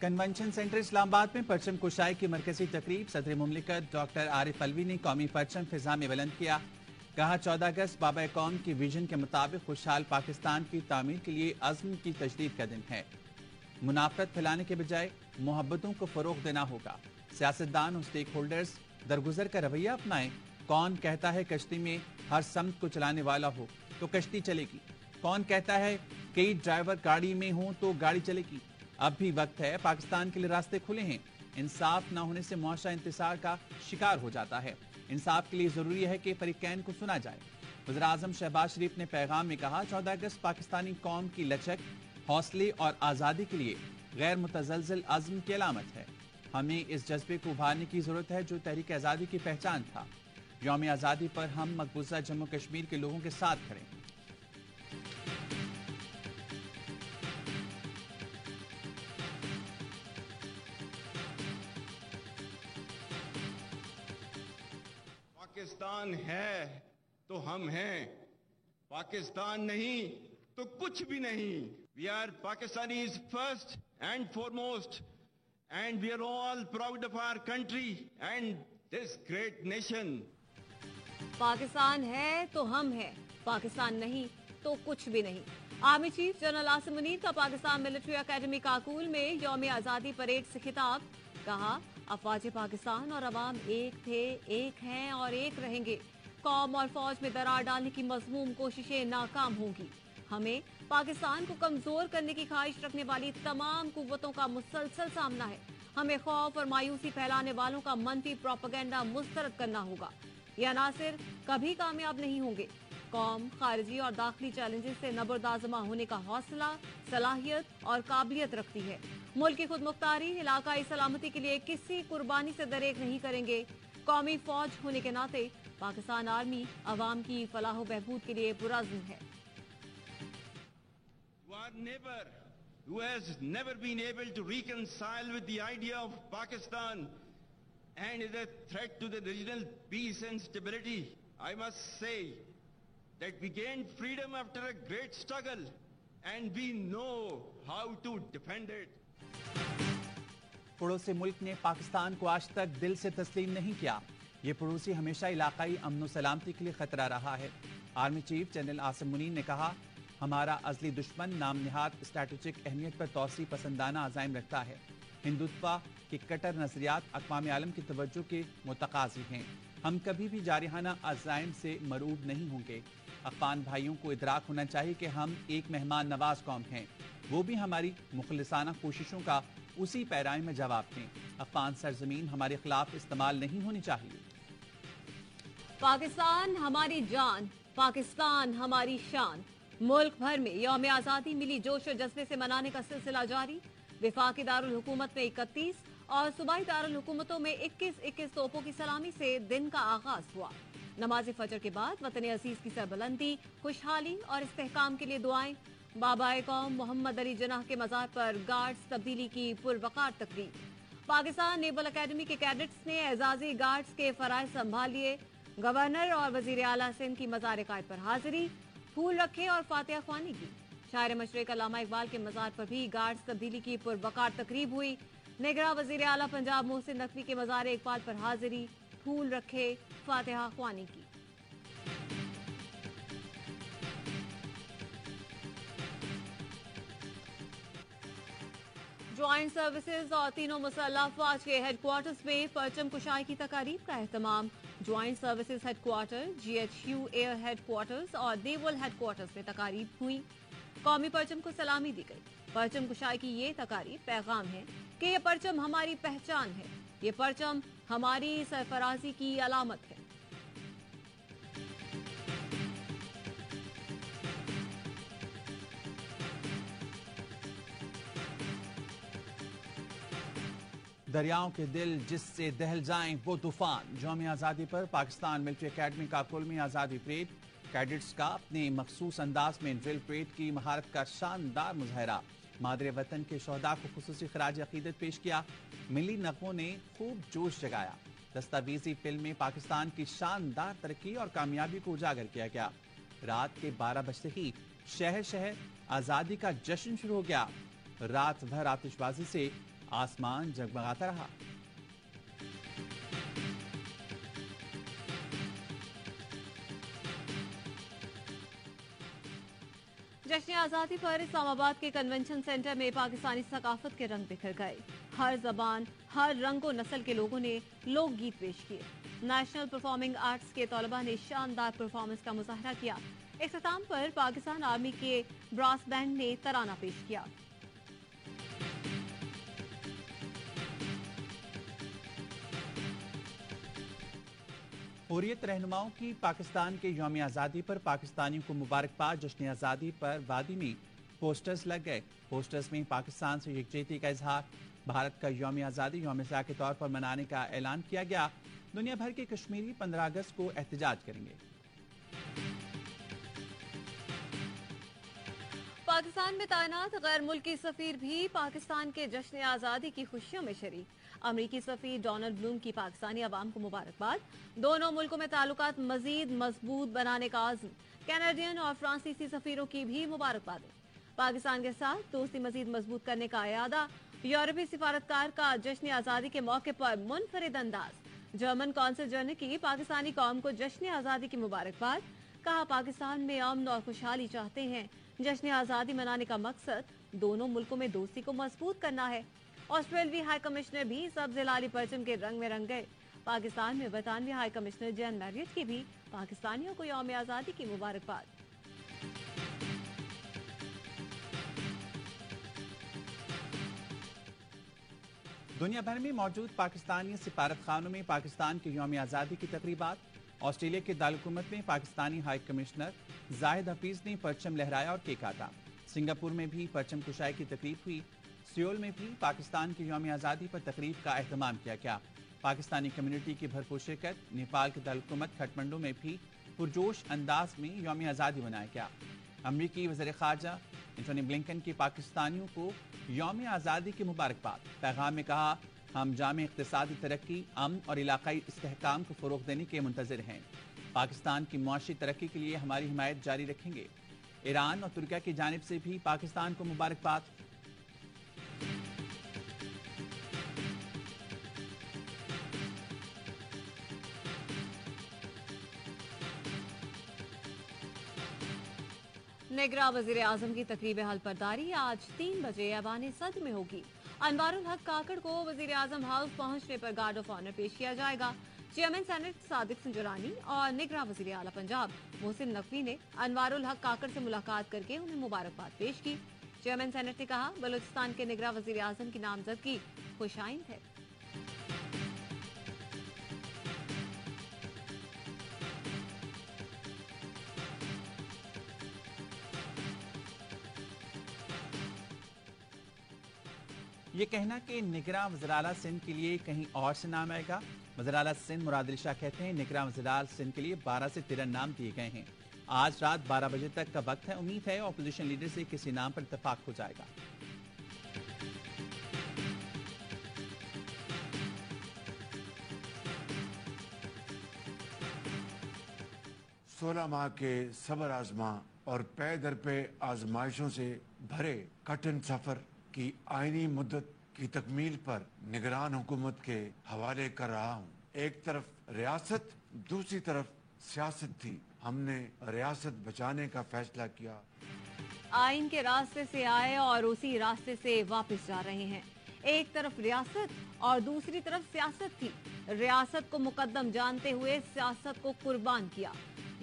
Convention centre Islamabad में परचम कुशाई की मरकजी तकरीब सदर मुमलिकत डॉक्टर आरिफ अलवी ने कौमी परचम फिजा में बुलंद किया। कहा 14 अगस्त बाबा कौम की विजन के मुताबिक खुशहाल पाकिस्तान की तामीर के लिए अज़्म की तजदीद का दिन है। मुनाफरत फैलाने के बजाय मोहब्बतों को फरोग देना होगा। सियासतदान और स्टेक होल्डर्स दरगुजर का रवैया अपनाएं। कौन कहता है कश्ती में हर समत को चलाने वाला हो तो कश्ती चलेगी। कौन कहता है कई ड्राइवर गाड़ी में हो तो गाड़ी चलेगी। अब भी वक्त है, पाकिस्तान के लिए रास्ते खुले हैं। इंसाफ न होने से मुआशरा इंतजार का शिकार हो जाता है। इंसाफ के लिए जरूरी है कि फरीकैन को सुना जाए। वज़ीर आज़म शहबाज शरीफ ने पैगाम में कहा 14 अगस्त पाकिस्तानी कौम की लचक, हौसले और आज़ादी के लिए गैर मुतज़लज़ल अज़्म की अलामत है। हमें इस जज्बे को उभारने की जरूरत है जो तहरीक आज़ादी की पहचान था। यौम आज़ादी पर हम मकबूजा जम्मू कश्मीर के लोगों के साथ खड़े। पाकिस्तान है तो हम हैं, पाकिस्तान नहीं तो कुछ भी नहीं। We are Pakistanis first and foremost and we are all proud of our country and this great nation. Pakistan है तो हम हैं, पाकिस्तान नहीं तो कुछ भी नहीं। Army chief general Asim Munir का पाकिस्तान मिलिट्री एकेडमी काकूल में यौम आज़ादी परेड से खिताब। कहा अफवाज पाकिस्तान और अवाम एक थे, एक हैं और एक रहेंगे। कौम और फौज में दरार डालने की मज़मूम कोशिशें नाकाम होंगी। हमें पाकिस्तान को कमजोर करने की ख्वाहिश रखने वाली तमाम कुव्वतों का मुसलसल सामना है। हमें खौफ और मायूसी फैलाने वालों का मनफी प्रोपेगेंडा मुस्तरद करना होगा। ये अनासिर कभी कामयाब नहीं होंगे। कौम खारिजी और दाखिली चैलेंजेस से नबरदाजमा होने का हौसला, सलाहियत और काबिलियत रखती है। मुल्क की खुद मुख्तारी, इलाकाई सलामती के लिए किसी कुर्बानी से दरेक नहीं करेंगे। कौमी फौज होने के नाते पाकिस्तान आर्मी अवाम की फलाह बहबूद के लिए पुरअज़्म है। Our neighbor who has never been able to reconcile with the idea of Pakistan and is a threat to the regional peace and stability, I must say that we gained freedom after a great struggle and we know how to defend it. पड़ोसी मुल्क ने पाकिस्तान को आज तक दिल से तस्लीम नहीं किया। ये पड़ोसी हमेशा इलाकाई अमन सलामती के लिए खतरा रहा है। Army chief general Asim Munir ने कहा हमारा असली दुश्मन नाम निहाद स्ट्रैटेजिक अहमियत पर तौसी पसंदाना अज़ाइम रखता है। हिंदुत्व के कट्टर नजरियात अक़वाम आलम की तवज्जो के मुतकाज़ी हैं। हम कभी भी जारिहाना अज़ाइम से मरूब नहीं होंगे। अफ़गान भाइयों को इदराक होना चाहिए कि हम एक मेहमान नवाज कौम हैं। वो भी हमारी मुखलिसाना कोशिशों का उसी पैराए में जवाब दें। अफ़गान सरजमीन हमारे खिलाफ इस्तेमाल नहीं होनी चाहिए। पाकिस्तान हमारी जान, पाकिस्तान हमारी शान। मुल्क भर में यौम आज़ादी मिली जोश और जज्बे से मनाने का सिलसिला जारी। विफाकी दारुल हुकूमत में 31 और सूबाई दारुल हुकूमतों में 21-21 तोपों की सलामी से दिन का आगाज हुआ। नमाज फजर के बाद वतन अजीज की सरबुलंदी, खुशहाली और इस्तेहकाम के लिए दुआएं। बाबा कौम मोहम्मद अली जिन्नाह के मज़ार पर गार्ड्स तब्दीली की पुरवकार तकरीब। पाकिस्तान नेवल अकेडमी के कैडेट्स ने एजाजी गार्ड्स के फराइज संभाल लिए। गवर्नर और वजीर आला सिंध की मज़ार कायद पर हाजिरी, फूल रखे और फातिहा ख्वानी की। शायर मशरिक अल्लामा इकबाल के मज़ार पर भी गार्ड्स तब्दीली की पुरवकार तकरीब हुई। निगरां वजीर आला पंजाब मोहसिन नकवी के मज़ार इकबाल पर हाजिरी, फूल रखे, फातिहा ख्वानी की। ज्वाइंट सर्विसेज और तीनों मुसल्लह अफवाज के हेडक्वार्टर्स में परचम कुशाई की तकारीब का एहतमाम। Joint services headquarters, GHQ air headquarters और नेवल हेडक्वार्टर्स में तकारीब हुई। कौमी परचम को सलामी दी गई। परचम कुशाई की ये तकारीब पैगाम है कि ये परचम हमारी पहचान है, ये परचम हमारी सरफराजी की अलामत है। दरियाओं के दिल जिससे दहल जाएं वो तूफान। यौम आज़ादी पर पाकिस्तान मिलिट्री एकेडमी काकुल में आज़ादी परेड। कैडेट्स का अपने मखसूस अंदाज में ड्रिल परेड की महारत का शानदार मुजाहरा। मादरे वतन के शोहदा को खुसूसी खराज अकीदत पेश किया। मिली नगमों ने खूब जोश जगाया। दस्तावेजी फिल्म में पाकिस्तान की शानदार तरक्की और कामयाबी को उजागर किया गया। रात के 12 बजते ही शहर शहर आज़ादी का जश्न शुरू हो गया। रात भर आतिशबाजी से आसमान जगमगाता रहा। जश्न आजादी पर इस्लामाबाद के कन्वेंशन सेंटर में पाकिस्तानी सकाफत के रंग बिखर गए। हर जबान, हर रंग व नस्ल के लोगों ने लोकगीत पेश किए। नेशनल परफॉर्मिंग आर्ट्स के तलबा ने शानदार परफॉर्मेंस का मुजाहरा किया। इख्तिताम पर पाकिस्तान आर्मी के ब्रास बैंड ने तराना पेश किया। हुर्रियत रहनुमाओं की पाकिस्तान के यौम आज़ादी पर पाकिस्तानियों को मुबारकबाद। जश्न आज़ादी पर वादी में पोस्टर्स लग गए। पोस्टर्स में पाकिस्तान से यकजहती का इजहार, भारत का यौम आज़ादी यौम सा के तौर पर मनाने का ऐलान किया गया। दुनिया भर के कश्मीरी 15 अगस्त को एहतजाज करेंगे। पाकिस्तान में तैनात गैर मुल्की सफीर भी पाकिस्तान के जश्न आज़ादी की खुशियों में शरीक। अमरीकी सफीर डोनाल्ड ब्लूम की पाकिस्तानी अवाम को मुबारकबाद। दोनों मुल्कों में ताल्लुकात मजीद मजबूत बनाने का आज़म। कैनेडियन और फ्रांसीसी सफीरों की भी मुबारकबाद। पाकिस्तान के साथ दोस्ती मजीद मजबूत करने का इरादा। यूरोपीय सिफारतकार का जश्न आज़ादी के मौके पर मुनफरिद अंदाज। जर्मन कौंसल जनरल की पाकिस्तानी कौम को जश्न आज़ादी की मुबारकबाद। कहा, पाकिस्तान में अमन और खुशहाली चाहते हैं। जश्न आज़ादी मनाने का मकसद दोनों मुल्कों में दोस्ती को मजबूत करना है। ऑस्ट्रेलवी हाई कमिश्नर भी सब्ज लाली परचम के रंग में रंग गए। पाकिस्तान में बरतानवी हाई कमिश्नर जैन मैरियट की भी पाकिस्तानियों को यौम आज़ादी की मुबारकबाद। दुनिया भर में मौजूद पाकिस्तानी सिफारत खानों में पाकिस्तान के यौम आज़ादी की तकरीबात। ऑस्ट्रेलिया के दारकूमत में पाकिस्तानी हाई कमिश्नर जाहिद हफीज ने परचम लहराया और केक काटा। सिंगापुर में भी परचम कुशाई की तकरीब हुई। सियोल में भी पाकिस्तान की यौम आज़ादी पर तकरीब का एहतमाम किया गया। पाकिस्तानी कम्युनिटी की भरपूर शिरकत। नेपाल के दारकूमत खटमंडू में भी पुरजोश अंदाज में यौम आज़ादी मनाया गया। अमरीकी वज़ीर ख़ारजा एंटोनी ब्लिंकन की पाकिस्तानियों को यौम आज़ादी की मुबारकबाद। पैगाम में कहा, हम जामे इक़्तिसादी तरक्की, अमन और इलाकाई इस्तेहकाम को फ़रोग़ देने के मुंतज़िर हैं। पाकिस्तान की मुआशी तरक्की के लिए हमारी हिमायत जारी रखेंगे। ईरान और तुर्किया की जानिब से भी पाकिस्तान को मुबारकबाद। निगरां वज़ीर आज़म की तकरीब हल्फबरदारी आज 3 बजे ऐवान सद में होगी। अनवारुल हक काकड़ को वज़ीर आज़म हाउस पहुंचने पर गार्ड ऑफ ऑनर पेश किया जाएगा। चेयरमैन सेनेट सादिक संजरानी और निगरां वज़ीर आला पंजाब मोहसिन नकवी ने अनवारुल हक काकड़ से मुलाकात करके उन्हें मुबारकबाद पेश की। चेयरमैन सेनेट ने कहा, बलूचिस्तान के निगरां वज़ीर आज़म की नामजदगी खुशाइंद है। ये कहना कि निगरां वज़ीर-ए-आला सिंध के लिए कहीं और से नाम आएगा। वज़ीर-ए-आला सिंध मुराद अली शाह कहते हैं, निगरां वज़ीर-ए-आला सिंध के लिए 12 से 13 नाम दिए गए हैं। आज रात 12 बजे तक का वक्त है। उम्मीद है ऑपोजिशन लीडर से किसी नाम पर इत्तेफाक हो जाएगा। 16 माह के सबर आजमा और पे दर पे आजमाइशों से भरे कठिन सफर की आईनी मुद्दत की तकमील पर निगरान हुकूमत के हवाले कर रहा हूँ। एक तरफ रियासत, दूसरी तरफ सियासत थी। हमने रियासत बचाने का फैसला किया। आइन के रास्ते से आए और उसी रास्ते से वापस जा रहे हैं। एक तरफ रियासत और दूसरी तरफ सियासत थी। रियासत को मुकद्दम जानते हुए सियासत को कुर्बान किया।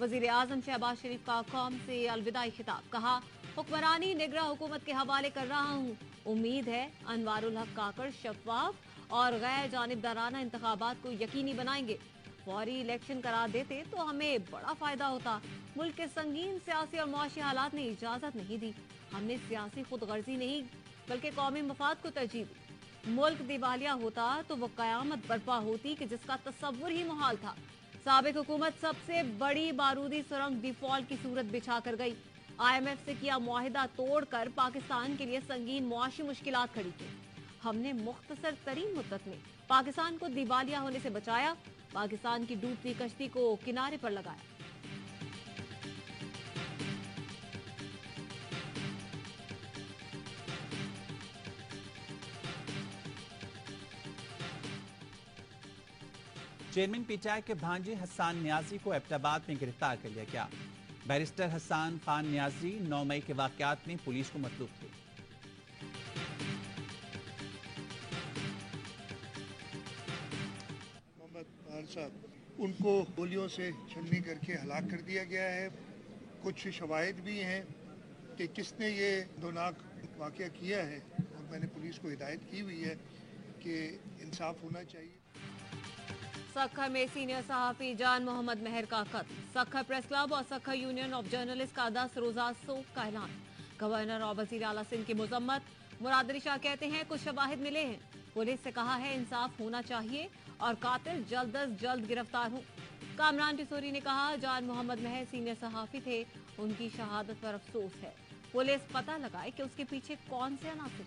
वजीर आजम शहबाज शरीफ का कौम से अलविदाई खिताब। कहा, हुक्मरानी निगरां हुकूमत के हवाले कर रहा हूँ। उम्मीद है अनवारुल हक काकड़ शफाफ और गैर जानिबदाराना इंतखाबात को यकीनी बनाएंगे। फौरी इलेक्शन करार देते तो हमें बड़ा फायदा होता। मुल्क के संगीन सियासी और मुआशी हालात ने इजाजत नहीं दी। हमने सियासी खुदगर्जी नहीं बल्कि कौमी मफाद को तरजीह दी। मुल्क दिवालिया होता तो वो कयामत बर्पा होती कि जिसका तस्वुर ही मुहाल था। साबिक हुकूमत सबसे बड़ी बारूदी सुरंग डिफॉल्ट की सूरत बिछा कर गई। IMF से किया मुआहिदा तोड़कर पाकिस्तान के लिए संगीन मुआशी मुश्किलात खड़ी की। हमने मुख्तसर तरीन मुद्दत में पाकिस्तान को दिवालिया होने से बचाया। पाकिस्तान की डूबती कश्ती को किनारे पर लगाया। चेयरमैन पीटीआई के भांजे हसन नियाजी को एबटाबाद में गिरफ्तार कर लिया गया। बैरिस्टर हसन खान नियाजी 9 मई के वाकयात में पुलिस को मतलूब थे। मोहम्मद बहार साहब उनको गोलियों से छलनी करके हलाक कर दिया गया है। कुछ शवाहिद भी हैं कि किसने ये दौनाक वाकया किया है और मैंने पुलिस को हिदायत की हुई है कि इंसाफ होना चाहिए। सखर में सीनियर सहाफी जान मोहम्मद मेहर का कत्ल। सखर प्रेस क्लब और सखर यूनियन ऑफ जर्नलिस्ट का 10 रोजा शोक का ऐलान। गवर्नर और वजीर आला सिंध की मुजम्मत। मुराद अली शाह कहते हैं कुछ शवाहिद मिले हैं, पुलिस से कहा है इंसाफ होना चाहिए और कातिल जल्द अज जल्द गिरफ्तार हो। कामरान टिसोरी ने कहा जान मोहम्मद मेहर सीनियर सहाफी थे, उनकी शहादत पर अफसोस है, पुलिस पता लगाए कि उसके पीछे कौन से अनासिर।